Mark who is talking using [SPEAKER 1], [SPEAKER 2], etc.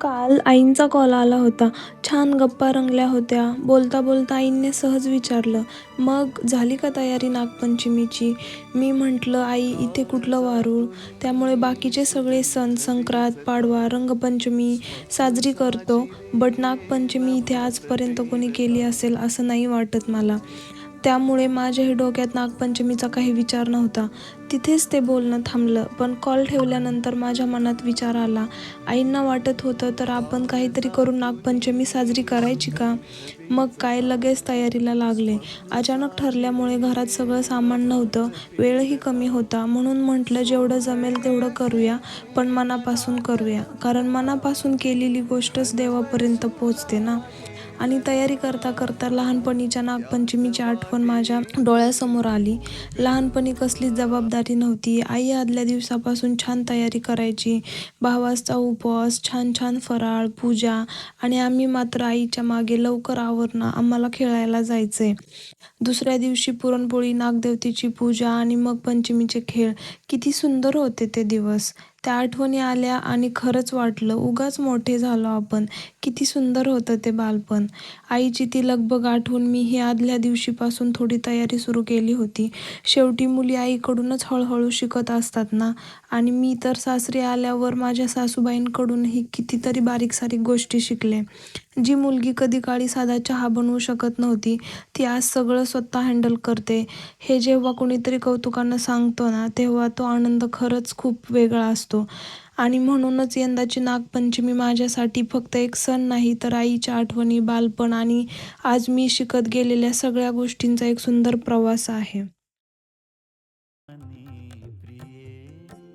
[SPEAKER 1] काल आईंचा कॉल आला होता. छान गप्पा रंगल्या होत्या. बोलता बोलता आईंनी सहज विचारलं, "मग झाली का तयारी नागपंचमीची?" मी म्हटलं, "आई, इथे कुठलं वारूळ? त्यामुळे बाकीचे सगळे सण, संक्रांत, पाडवा, रंगपंचमी साजरी करतो. बट नागपंचमी इथे आजपर्यंत कोणी केली असेल असं नाही वाटत मला." त्यामुळे माझ्याही डोक्यात नागपंचमीचा काही विचार नव्हता. तिथेच ते बोलणं थांबलं. पण कॉल ठेवल्यानंतर माझ्या मनात विचार आला, आईंना वाटत होतं तर आपण काहीतरी करून नागपंचमी साजरी करायची का? मग काय लगेच तयारीला लागले. अचानक ठरल्यामुळे घरात सगळं सामान नव्हतं, वेळही कमी होता. म्हणून म्हटलं जेवढं जमेल तेवढं करूया, पण मनापासून करूया. कारण मनापासून केलेली गोष्टच देवापर्यंत पोहोचते ना. आणि तयारी करता करता लहानपणीच्या नागपंचमीची आठवण माझ्या डोळ्यासमोर आली. लहानपणी कसलीच जबाबदारी नव्हती. आई आदल्या दिवसापासून छान तयारी करायची. भावाचा उपवास, छान छान फराळ, पूजा आणि आम्ही मात्र आईच्या मागे लवकर आवरणं, आम्हाला खेळायला जायचंय. दुसऱ्या दिवशी पुरणपोळी, नागदेवतेची पूजा आणि मग पंचमीचे खेळ. किती सुंदर होते ते दिवस. त्या आठवणी आल्या आणि खरंच वाटलं, उगाच मोठे झालो आपण. किती सुंदर होतं ते बालपण. आईची ती लगबग आठवून मीही आदल्या दिवशीपासून थोडी तयारी सुरू केली होती. शेवटी मुली आईकडूनच हळूहळू शिकत असतात ना. आणि मी तर सासरी आल्यावर माझ्या सासूबाईंकडूनही कितीतरी बारीक-सारीक गोष्टी शिकले. जी मुलगी कधी काळी साधा चहा बनवू शकत नव्हती, ती आज सगळं स्वतः हँडल करते. हे जेव्हा कोणीतरी कौतुकानं सांगतो ना, तेव्हा तो आनंद खरंच खूप वेगळा असतो. आणि म्हणूनच यंदाची नागपंचमी माझ्यासाठी फक्त एक सण नाही, तर आईच्या आठवणी, बालपण आणि आज मी शिकत गेलेल्या सगळ्या गोष्टींचा एक सुंदर प्रवास आहे.